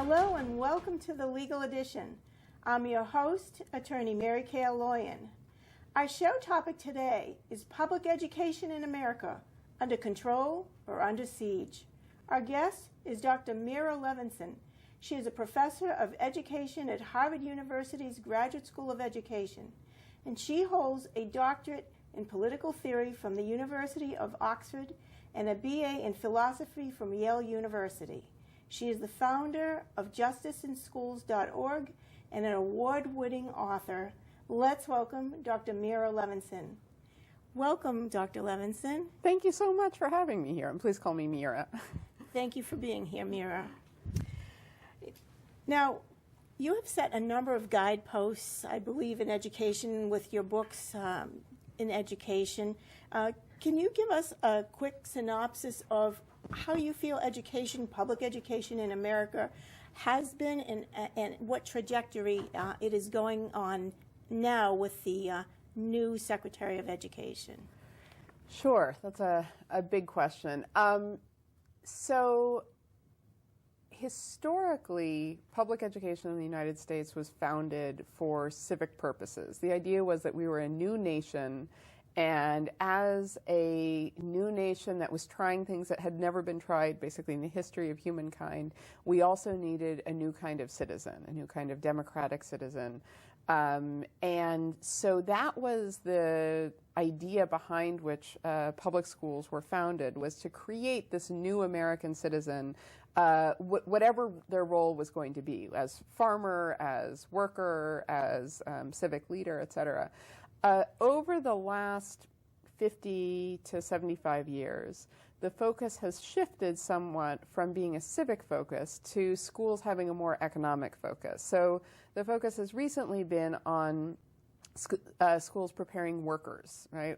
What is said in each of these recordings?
Hello and welcome to the Legal Edition. I'm your host, Attorney Meira Elloian. Our show topic today is public education in America, under control or under siege. Our guest is Dr. Meira Levinson. She is a professor of education at Harvard University's Graduate School of Education, and she holds a doctorate in political theory from the University of Oxford and a BA in philosophy from Yale University. She is the founder of justiceinschools.org and an award-winning author. Let's welcome Dr. Meira Levinson. Welcome, Dr. Levinson. Thank you so much for having me here, and please call me Meira. Thank you for being here, Meira. Now, you have set a number of guideposts, I believe, in education with your books in education. Can you give us a quick synopsis of how you feel education, public education in America has been and what trajectory it is going on now with the new Secretary of Education? Sure, that's a big question. So historically, public education in the United States was founded for civic purposes. The idea was that we were a new nation, and as a new nation that was trying things that had never been tried basically in the history of humankind, we also needed a new kind of citizen, a new kind of democratic citizen. And so that was the idea behind which public schools were founded, was to create this new American citizen, whatever their role was going to be, as farmer, as worker, as civic leader, et cetera. Over the last 50 to 75 years, the focus has shifted somewhat from being a civic focus to schools having a more economic focus. So the focus has recently been on schools preparing workers, right?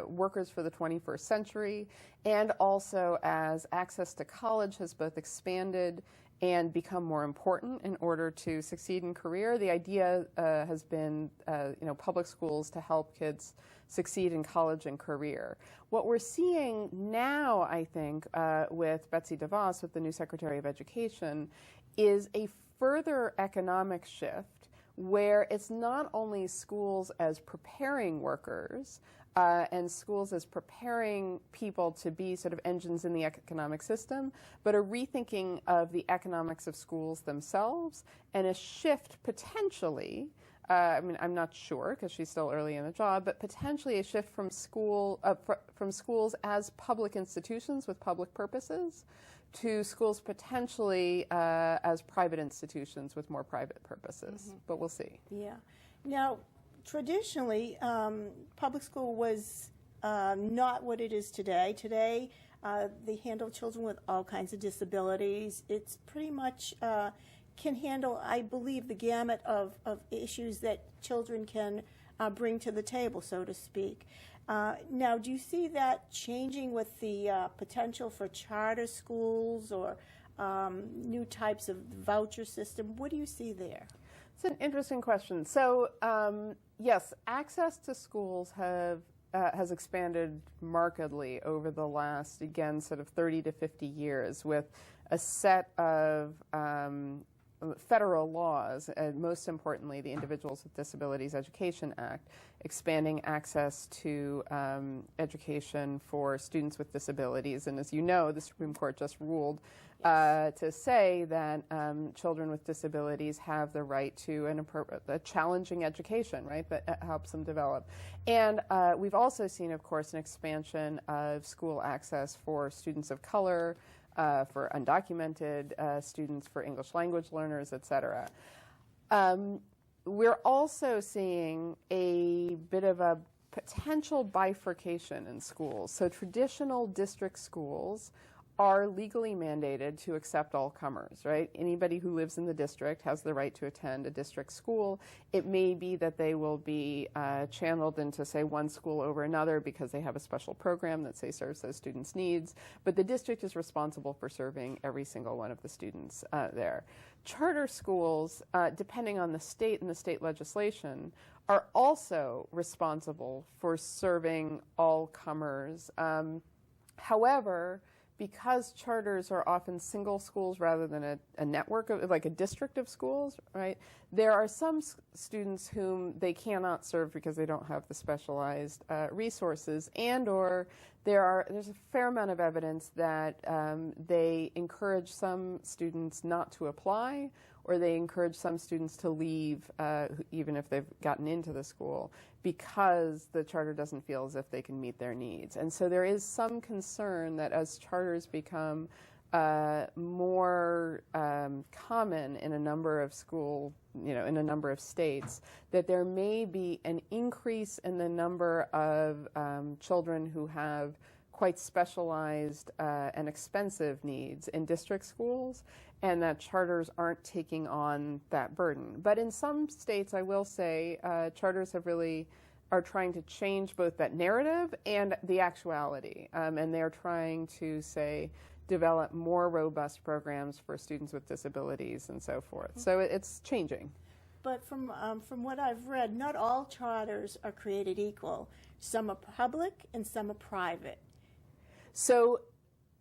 Workers for the 21st century, and also as access to college has both expanded and become more important in order to succeed in career. The idea has been, public schools to help kids succeed in college and career. What we're seeing now, I think, with Betsy DeVos, with the new Secretary of Education, is a further economic shift where it's not only schools as preparing workers, and schools as preparing people to be sort of engines in the economic system, but a rethinking of the economics of schools themselves, and a shift potentially, I'm not sure because she's still early in the job, but potentially a shift from schools as public institutions with public purposes to schools potentially as private institutions with more private purposes. Mm-hmm. But we'll see. Yeah. Now, traditionally, public school was not what it is today. Today, they handle children with all kinds of disabilities. It's pretty much can handle, I believe, the gamut of issues that children can bring to the table, so to speak. Now, do you see that changing with the potential for charter schools or new types of voucher system? What do you see there? It's an interesting question. So, yes, access to schools has expanded markedly over the last, again, sort of 30 to 50 years with a set of federal laws, and most importantly, the Individuals with Disabilities Education Act, expanding access to education for students with disabilities. And as you know, the Supreme Court just ruled to say that children with disabilities have the right to a challenging education, right, that helps them develop. And we've also seen, of course, an expansion of school access for students of color, for undocumented students, for English language learners, et cetera. We're also seeing a bit of a potential bifurcation in schools. So traditional district schools are legally mandated to accept all comers, right? Anybody who lives in the district has the right to attend a district school. It may be that they will be channeled into, say, one school over another because they have a special program that, say, serves those students' needs, but the district is responsible for serving every single one of the students there. Charter schools, depending on the state and the state legislation, are also responsible for serving all comers. However, because charters are often single schools rather than a network of, like a district of schools, right? There are some students whom they cannot serve because they don't have the specialized resources, and or there's a fair amount of evidence that they encourage some students not to apply, or they encourage some students to leave even if they've gotten into the school, because the charter doesn't feel as if they can meet their needs. And so there is some concern that as charters become more common in a number of in a number of states, that there may be an increase in the number of children who have quite specialized and expensive needs in district schools, and that charters aren't taking on that burden. But in some states, I will say, charters are trying to change both that narrative and the actuality, and they're trying to, develop more robust programs for students with disabilities and so forth. So it's changing. But from what I've read, not all charters are created equal. Some are public and some are private. So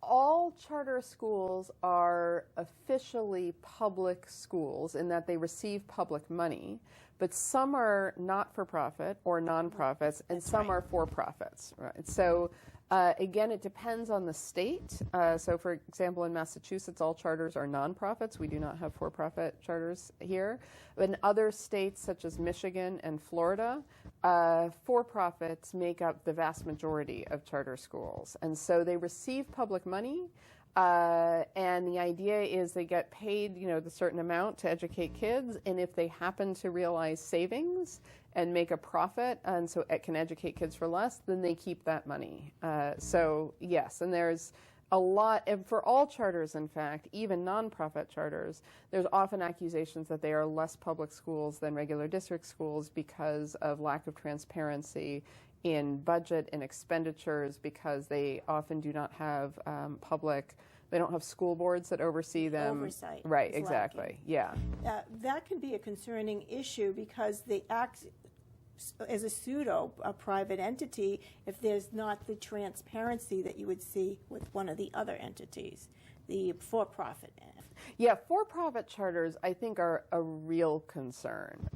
all charter schools are officially public schools in that they receive public money, but some are not-for-profit or nonprofits, and some are for-profits. Right? So again, it depends on the state. So for example, in Massachusetts, all charters are nonprofits. We do not have for-profit charters here. But in other states, such as Michigan and Florida, for-profits make up the vast majority of charter schools. And so they receive public money, and the idea is they get paid, the certain amount to educate kids, and if they happen to realize savings and make a profit, and so it can educate kids for less, then they keep that money. So yes, and there's a lot, and for all charters, in fact, even nonprofit charters, there's often accusations that they are less public schools than regular district schools because of lack of transparency in budget and expenditures, because they often do not have they don't have school boards that oversee them. Oversight. Right, exactly, lacking. Yeah. That can be a concerning issue because they act as a private entity if there's not the transparency that you would see with one of the other entities, the for-profit. Yeah, for-profit charters, I think, are a real concern.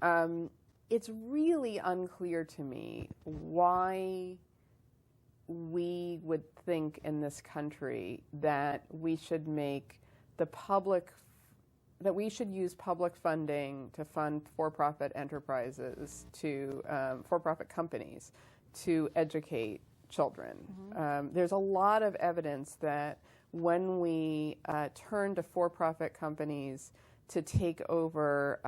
It's really unclear to me why we would think in this country that we should use public funding to fund for-profit enterprises, for-profit companies, to educate children. Mm-hmm. There's a lot of evidence that when we turn to for-profit companies to take over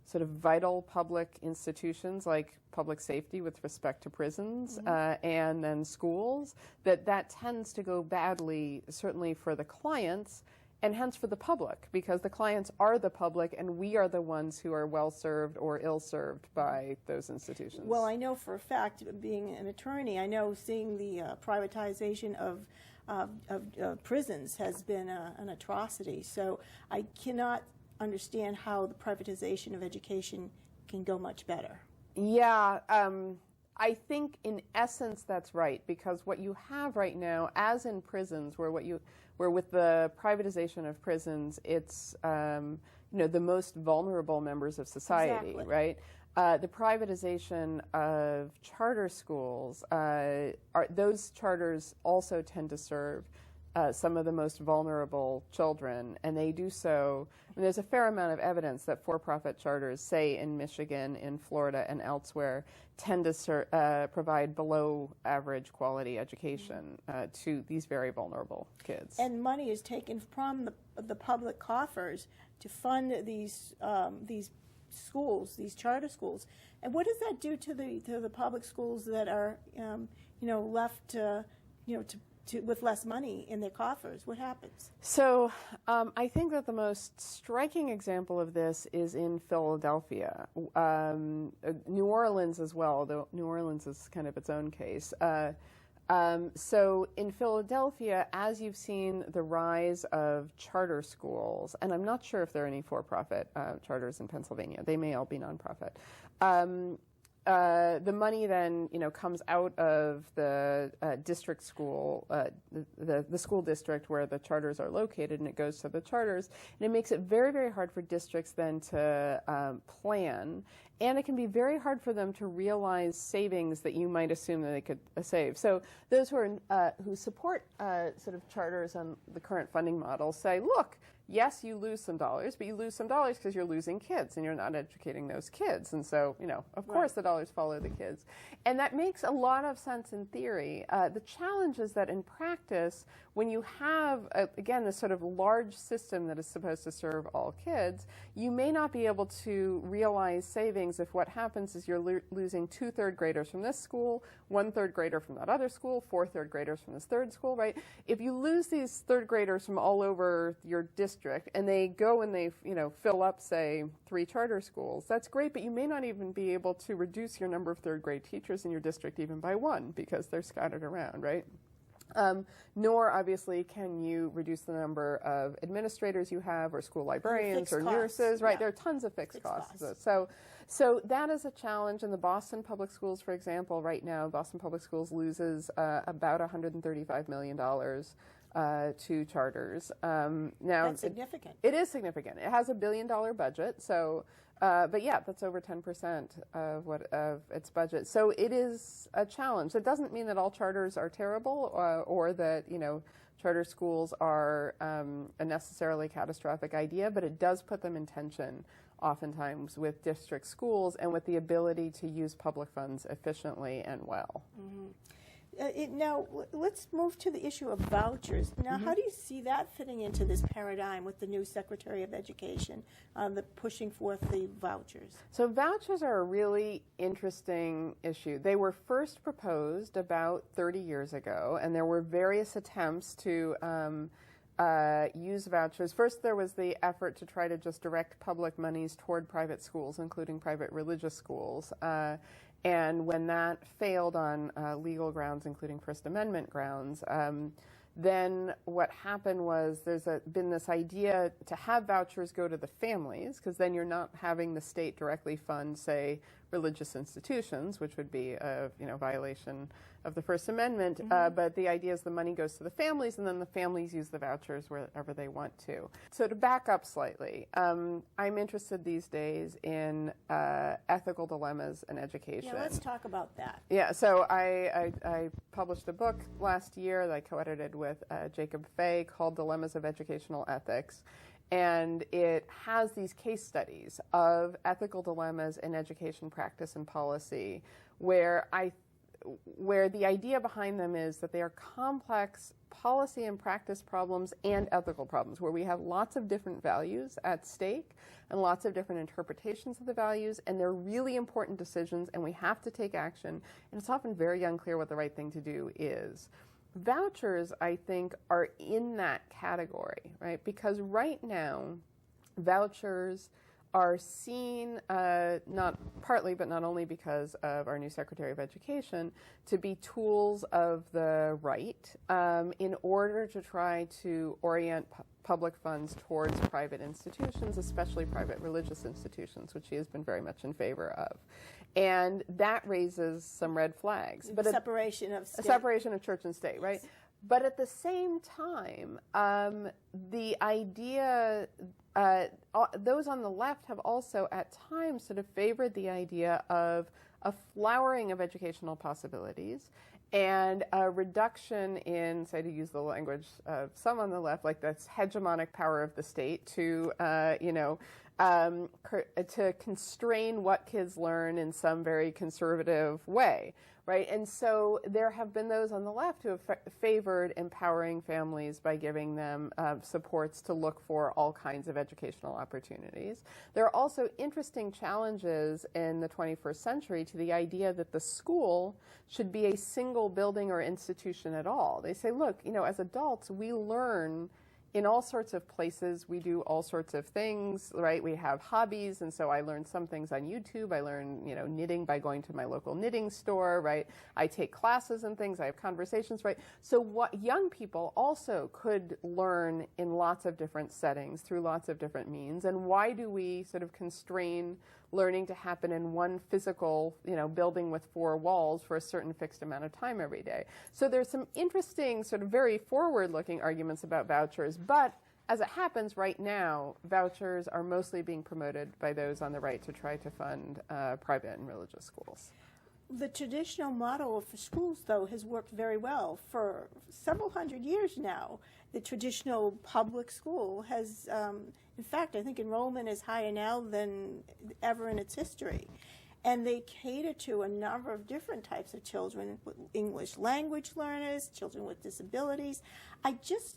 sort of vital public institutions like public safety with respect to prisons, mm-hmm. And then schools, that tends to go badly, certainly for the clients, and hence for the public, because the clients are the public and we are the ones who are well-served or ill-served by those institutions. Well, I know for a fact, being an attorney, I know seeing the privatization of prisons has been an atrocity. So I cannot understand how the privatization of education can go much better. Yeah, I think in essence that's right, because what you have right now, as in prisons, where with the privatization of prisons, it's the most vulnerable members of society, exactly. Right? The privatization of charter schools, those charters also tend to serve some of the most vulnerable children, and they do so. And there's a fair amount of evidence that for-profit charters, say in Michigan, in Florida, and elsewhere, tend to provide below-average quality education to these very vulnerable kids. And money is taken from the public coffers to fund these schools, these charter schools. And what does that do to the public schools that are left with less money in their coffers? What happens? So I think that the most striking example of this is in Philadelphia. New Orleans as well, though New Orleans is kind of its own case. So in Philadelphia, as you've seen the rise of charter schools, and I'm not sure if there are any for-profit charters in Pennsylvania. They may all be nonprofit. the money then, comes out of the district school, the school district where the charters are located, and it goes to the charters. And it makes it very, very hard for districts then to plan. And it can be very hard for them to realize savings that you might assume that they could save. So those who support sort of charters on the current funding model say, look, yes, you lose some dollars, but you lose some dollars because you're losing kids and you're not educating those kids. And so, of course the dollars follow the kids. And that makes a lot of sense in theory. The challenge is that in practice, when you have, again, this sort of large system that is supposed to serve all kids, you may not be able to realize savings if what happens is you're losing 2 third graders from this school, 1 third grader from that other school, 4 third graders from this third school, right? If you lose these third graders from all over your district and they go and they, fill up, say, 3 charter schools, that's great, but you may not even be able to reduce your number of third grade teachers in your district even by 1 because they're scattered around, right? Nor, obviously, can you reduce the number of administrators you have or school librarians or nurses, right? Yeah. There are tons of fixed costs. So that is a challenge. In the Boston Public Schools, for example, right now, Boston Public Schools loses about $135 million to charters. Now, that's significant. It is significant. It has a $1 billion budget, so but yeah, that's over 10% of its budget. So it is a challenge. It doesn't mean that all charters are terrible or that charter schools are a necessarily catastrophic idea, but it does put them in tension oftentimes with district schools and with the ability to use public funds efficiently and well. Mm-hmm. Now, let's move to the issue of vouchers. Now, how do you see that fitting into this paradigm with the new Secretary of Education, pushing forth the vouchers? So vouchers are a really interesting issue. They were first proposed about 30 years ago, and there were various attempts to use vouchers. First, there was the effort to try to just direct public monies toward private schools, including private religious schools. And when that failed on legal grounds, including First Amendment grounds, then what happened was there's been this idea to have vouchers go to the families, because then you're not having the state directly fund, say, religious institutions, which would be a violation of the First Amendment. But the idea is the money goes to the families, and then the families use the vouchers wherever they want to. So to back up slightly, I'm interested these days in ethical dilemmas in education. Yeah, let's talk about that. Yeah, so I published a book last year that I co-edited with Jacob Fay called Dilemmas of Educational Ethics. And it has these case studies of ethical dilemmas in education practice and policy where the idea behind them is that they are complex policy and practice problems and ethical problems where we have lots of different values at stake and lots of different interpretations of the values, and they're really important decisions and we have to take action, and it's often very unclear what the right thing to do is. Vouchers, I think, are in that category, right? Because right now, vouchers are seen, not partly, but not only because of our new Secretary of Education, to be tools of the right in order to try to orient public funds towards private institutions, especially private religious institutions, which he has been very much in favor of. And that raises some red flags. But separation of state. A separation of church and state, right? But at the same time, the idea, those on the left have also at times sort of favored the idea of a flowering of educational possibilities and a reduction in, say, to use the language of some on the left, like this hegemonic power of the state to, to constrain what kids learn in some very conservative way, right? And so there have been those on the left who have favored empowering families by giving them supports to look for all kinds of educational opportunities. There are also interesting challenges in the 21st century to the idea that the school should be a single building or institution at all. They say, look, as adults, we learn in all sorts of places. We do all sorts of things, right? We have hobbies, and so I learn some things on YouTube. I learn, knitting by going to my local knitting store, right? I take classes and things. I have conversations, right? So what young people also could learn in lots of different settings through lots of different means. And why do we sort of constrain learning to happen in one physical, building with 4 walls for a certain fixed amount of time every day. So there's some interesting, sort of very forward-looking arguments about vouchers, but as it happens right now, vouchers are mostly being promoted by those on the right to try to fund private and religious schools. The traditional model for schools, though, has worked very well for several hundred years now. The traditional public school has, in fact, I think enrollment is higher now than ever in its history. And they cater to a number of different types of children, English language learners, children with disabilities. I just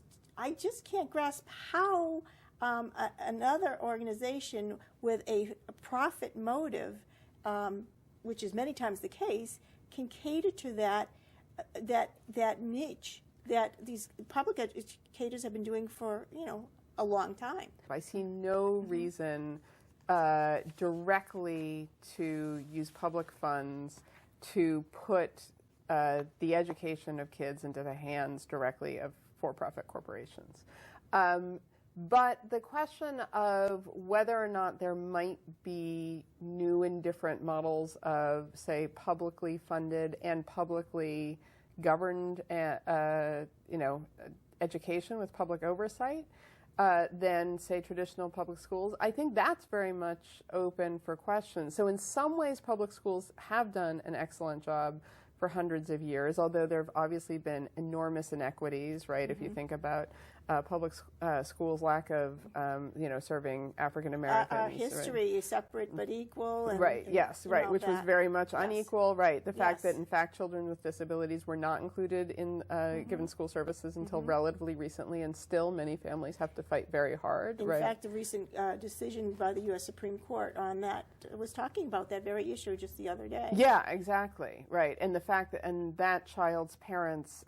can't grasp how another organization with a profit motive, which is many times the case, can cater to that niche that these public educators have been doing for a long time. I see no reason directly to use public funds to put the education of kids into the hands directly of for-profit corporations. But the question of whether or not there might be new and different models of, say, publicly funded and publicly governed, education with public oversight than, say, traditional public schools, I think that's very much open for question. So in some ways, public schools have done an excellent job for hundreds of years, although there have obviously been enormous inequities, right? If you think about public schools' lack of, serving African Americans. Our history is separate but equal. And, right, yes, right, which was very much unequal, right. The fact that, in fact, children with disabilities were not included in given school services until relatively recently, and still many families have to fight very hard, In fact, a recent decision by the U.S. Supreme Court on that was talking about that very issue just the other day. Yeah, exactly, right. And the fact that, that child's parents'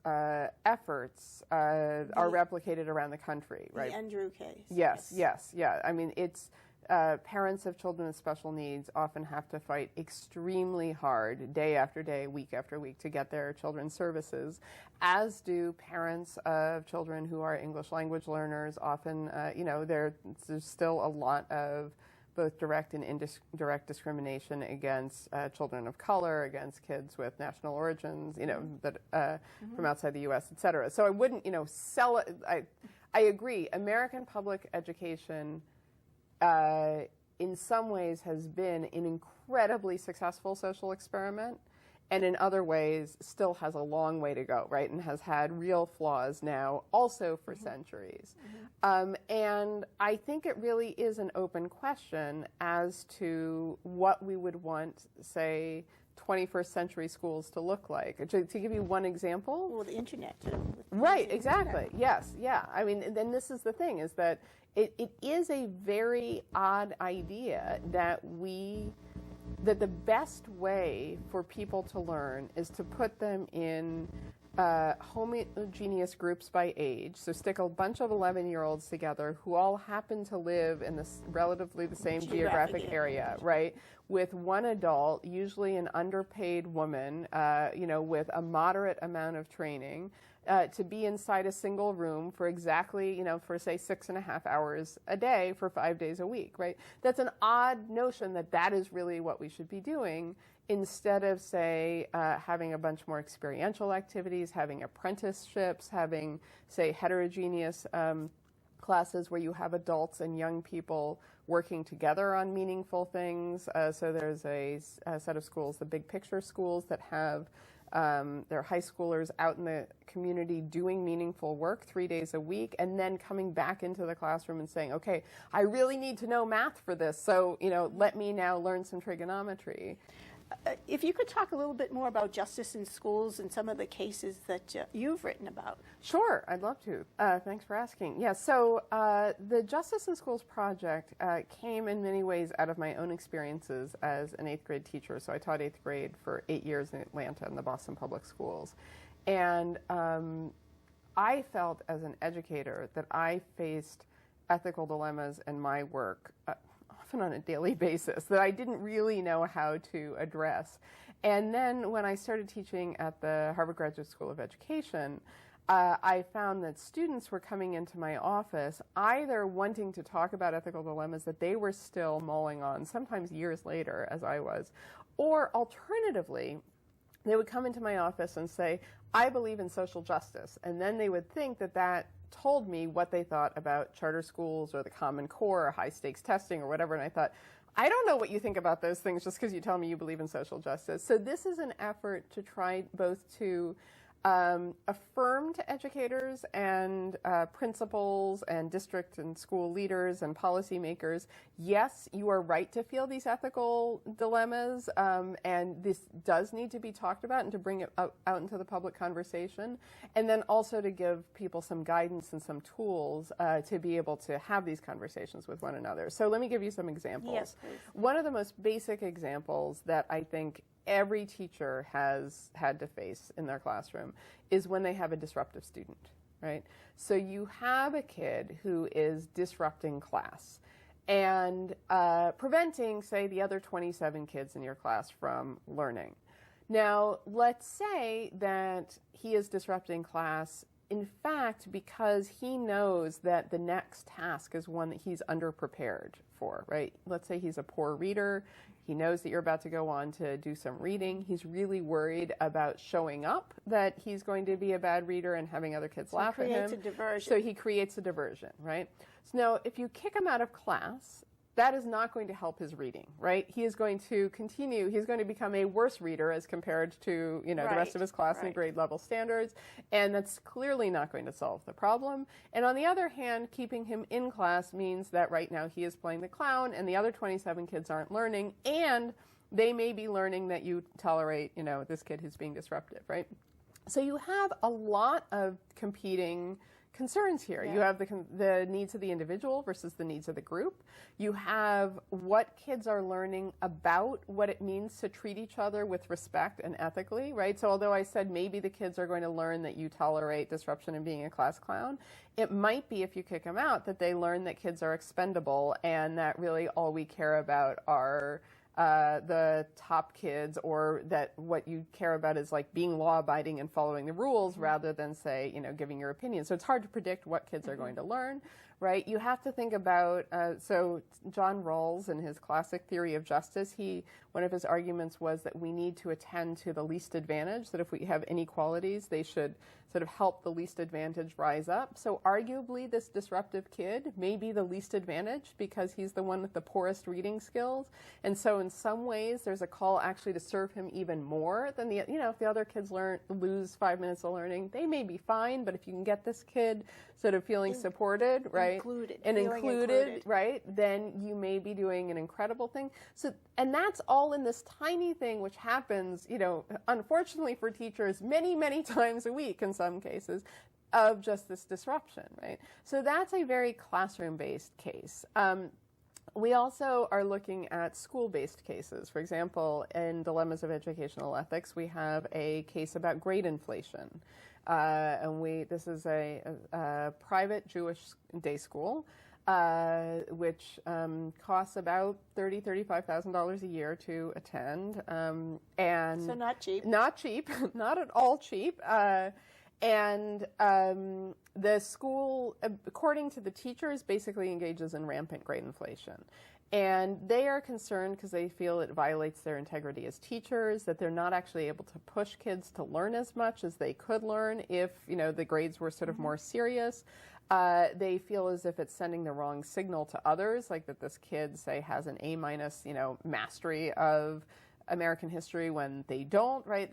efforts are replicated around the country, right? The Andrew case. Yes. I mean, it's parents of children with special needs often have to fight extremely hard day after day, week after week to get their children's services, as do parents of children who are English language learners. Often, there's still a lot of both direct and indirect discrimination against children of color, against kids with national origins, that from outside the U.S., et cetera. So I wouldn't, sell it. I agree. American public education, in some ways, has been an incredibly successful social experiment, and in other ways still has a long way to go, right? And has had real flaws now also for centuries. And I think it really is an open question as to what we would want, say, 21st century schools to look like. To give you one example. Well, the internet. Right, exactly. Yes, yeah. I mean, then this is the thing, is that it is a very odd idea that the best way for people to learn is to put them in homogeneous groups by age. So stick a bunch of 11-year-olds together who all happen to live in this relatively the same geographic area, right? With one adult, usually an underpaid woman, with a moderate amount of training, to be inside a single room for exactly, for say 6.5 hours a day for 5 days a week, right? That's an odd notion that is really what we should be doing, instead of, say, having a bunch more experiential activities, having apprenticeships, having, say, heterogeneous classes where you have adults and young people working together on meaningful things. So there's a set of schools, the big picture schools, that have their high schoolers out in the community doing meaningful work 3 days a week, and then coming back into the classroom and saying, okay, I really need to know math for this, so let me now learn some trigonometry. If you could talk a little bit more about justice in schools and some of the cases that you've written about. Sure, I'd love to. Thanks for asking. Yeah, so the Justice in Schools project came in many ways out of my own experiences as an 8th grade teacher. So I taught 8th grade for 8 years in Atlanta in the Boston Public Schools. And I felt as an educator that I faced ethical dilemmas in my work often on a daily basis that I didn't really know how to address. And then when I started teaching at the Harvard Graduate School of Education, I found that students were coming into my office either wanting to talk about ethical dilemmas that they were still mulling on, sometimes years later, as I was, or alternatively, they would come into my office and say, I believe in social justice. And then they would think that that told me what they thought about charter schools or the Common Core or high-stakes testing or whatever. And I thought, I don't know what you think about those things just because you tell me you believe in social justice. So this is an effort to try both to affirm to educators and principals and district and school leaders and policymakers, yes, you are right to feel these ethical dilemmas, and this does need to be talked about and to bring it out into the public conversation, and then also to give people some guidance and some tools to be able to have these conversations with one another. So let me give you some examples. Yes, please. One of the most basic examples that I think every teacher has had to face in their classroom is when they have a disruptive student, right? So you have a kid who is disrupting class and preventing, say, the other 27 kids in your class from learning. Now, let's say that he is disrupting class, in fact, because he knows that the next task is one that he's underprepared for, right? Let's say he's a poor reader. He knows that you're about to go on to do some reading. He's really worried about showing up, that he's going to be a bad reader and having other kids laugh at him. Creates a diversion. So he creates a diversion, right? So now, if you kick him out of class, that is not going to help his reading, right? He is going to continue, he's going to become a worse reader as compared to, the rest of his class and grade level standards, and that's clearly not going to solve the problem. And on the other hand, keeping him in class means that right now he is playing the clown and the other 27 kids aren't learning, and they may be learning that you tolerate, this kid who's being disruptive, right? So you have a lot of competing concerns here. Yeah. You have the needs of the individual versus the needs of the group. You have what kids are learning about what it means to treat each other with respect and ethically, right? So although I said maybe the kids are going to learn that you tolerate disruption and being a class clown, it might be, if you kick them out, that they learn that kids are expendable and that really all we care about are the top kids, or that what you care about is like being law-abiding and following the rules rather than, say, giving your opinion. So it's hard to predict what kids are going to learn, right? You have to think about, so John Rawls, in his classic theory of justice, one of his arguments was that we need to attend to the least advantage, that if we have inequalities, they should sort of help the least advantage rise up. So arguably this disruptive kid may be the least advantaged because he's the one with the poorest reading skills. And so in some ways there's a call actually to serve him even more than if the other kids lose 5 minutes of learning, they may be fine, but if you can get this kid sort of feeling supported, right? Included, right? Then you may be doing an incredible thing. So, and that's all in this tiny thing, which happens, unfortunately for teachers many, many times a week in some cases, of just this disruption, right? So that's a very classroom-based case. We also are looking at school-based cases. For example, in Dilemmas of Educational Ethics, we have a case about grade inflation. This is a private Jewish day school, which costs about $35,000 a year to attend, and so not cheap. Not cheap, not at all cheap. The school, according to the teachers, basically engages in rampant grade inflation. And they are concerned because they feel it violates their integrity as teachers, that they're not actually able to push kids to learn as much as they could learn if, the grades were sort of more serious. They feel as if it's sending the wrong signal to others, like that this kid, say, has an A-, mastery of American history when they don't, right?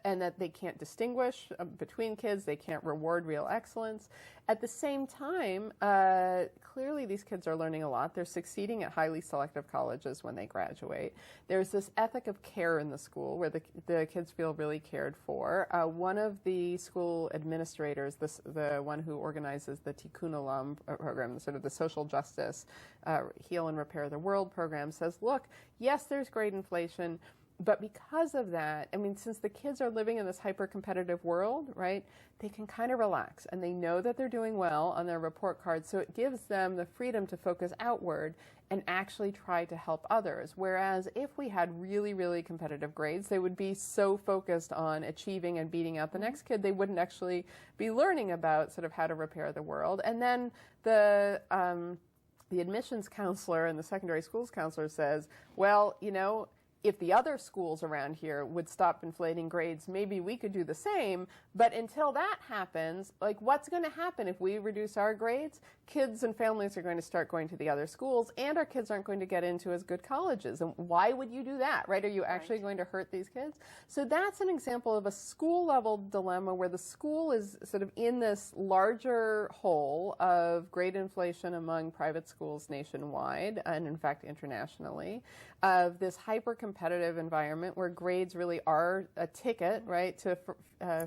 And that they can't distinguish between kids, they can't reward real excellence. At the same time, clearly these kids are learning a lot. They're succeeding at highly selective colleges when they graduate. There's this ethic of care in the school where the kids feel really cared for. One of the school administrators, the one who organizes the Tikkun Olam program, sort of the social justice, Heal and Repair the World program, says, look, yes, there's grade inflation, But because of that, I mean, since the kids are living in this hyper-competitive world, right, they can kind of relax, and they know that they're doing well on their report cards, so it gives them the freedom to focus outward and actually try to help others. Whereas if we had really, really competitive grades, they would be so focused on achieving and beating out the next kid, they wouldn't actually be learning about sort of how to repair the world. And then the admissions counselor and the secondary schools counselor says, well, you know, if the other schools around here would stop inflating grades, maybe we could do the same. But until that happens, like, what's going to happen if we reduce our grades? Kids and families are going to start going to the other schools, and our kids aren't going to get into as good colleges. And why would you do that, right? Are you actually going to hurt these kids? So that's an example of a school-level dilemma where the school is sort of in this larger hole of grade inflation among private schools nationwide, and in fact internationally, of this hyper-competitive environment where grades really are a ticket, right, to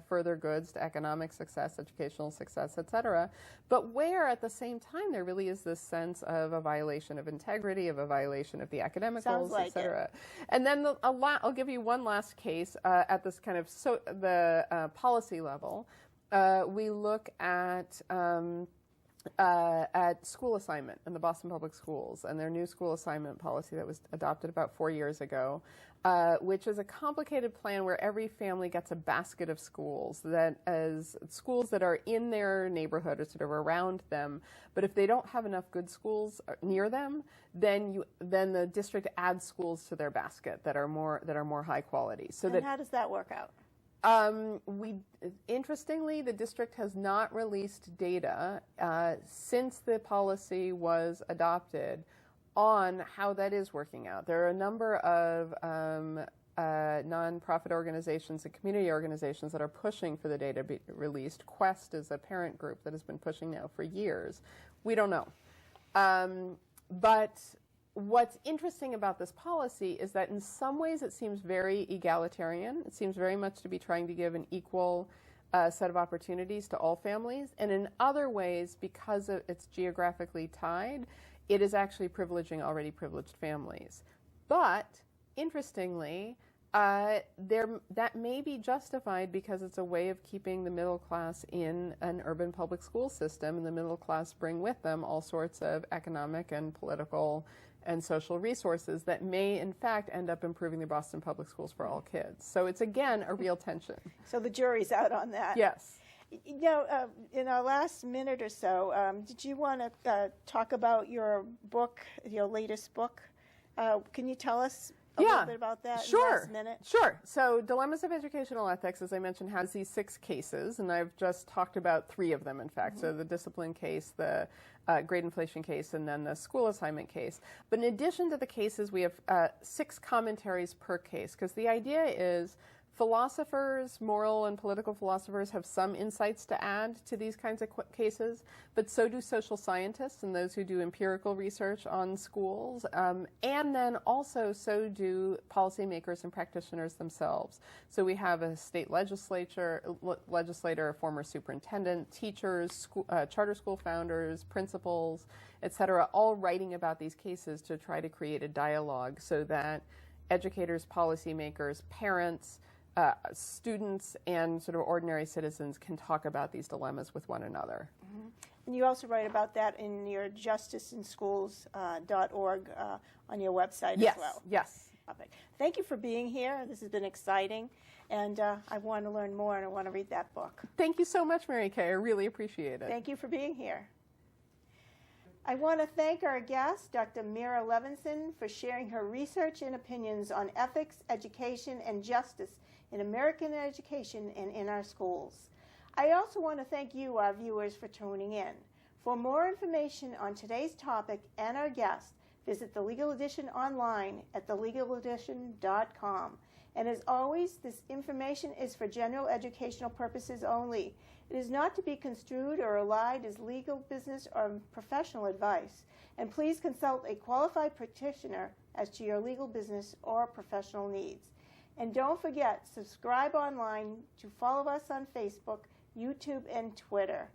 further goods, to economic success, educational success, et cetera, but where at the same time there really is this sense of a violation of integrity, of a violation of the academic goals, et cetera. And then I'll give you one last case at this kind of policy level. We look at school assignment in the Boston Public Schools and their new school assignment policy that was adopted about 4 years ago, which is a complicated plan where every family gets a basket of schools that are in their neighborhood or sort of around them. But if they don't have enough good schools near them, then the district adds schools to their basket that are more high quality. So and how does that work out? Interestingly, the district has not released data since the policy was adopted on how that is working out. There are a number of nonprofit organizations and community organizations that are pushing for the data to be released. Quest is a parent group that has been pushing now for years. We don't know. But what's interesting about this policy is that in some ways it seems very egalitarian. It seems very much to be trying to give an equal set of opportunities to all families. And in other ways, because it's geographically tied, it is actually privileging already privileged families. But interestingly, that may be justified because it's a way of keeping the middle class in an urban public school system, and the middle class bring with them all sorts of economic and political and social resources that may, in fact, end up improving the Boston Public Schools for all kids. So it's, again, a real tension. So the jury's out on that. Yes. You know, in our last minute or so, did you want to talk about your book, your latest book? Can you tell us a little bit about that in the last minute? Sure. So Dilemmas of Educational Ethics, as I mentioned, has these 6 cases, and I've just talked about 3 of them, in fact. So the discipline case, the grade inflation case, and then the school assignment case. But in addition to the cases, we have 6 commentaries per case, because the idea is philosophers, moral and political philosophers, have some insights to add to these kinds of cases, but so do social scientists and those who do empirical research on schools, and then also so do policymakers and practitioners themselves. So we have a state legislator, a former superintendent, teachers, charter school founders, principals, et cetera, all writing about these cases to try to create a dialogue so that educators, policymakers, parents, students, and sort of ordinary citizens can talk about these dilemmas with one another. Mm-hmm. And you also write about that in your justiceinschools.org on your website as well. Yes. Thank you for being here. This has been exciting, and I want to learn more, and I want to read that book. Thank you so much, Mary Kay. I really appreciate it. Thank you for being here. I want to thank our guest, Dr. Meira Levinson, for sharing her research and opinions on ethics, education, and justice in American education and in our schools. I also want to thank you, our viewers, for tuning in. For more information on today's topic and our guest, visit the Legal Edition online at thelegaledition.com. And as always, this information is for general educational purposes only. It is not to be construed or relied as legal, business, or professional advice. And please consult a qualified practitioner as to your legal, business, or professional needs. And don't forget, subscribe online to follow us on Facebook, YouTube, and Twitter.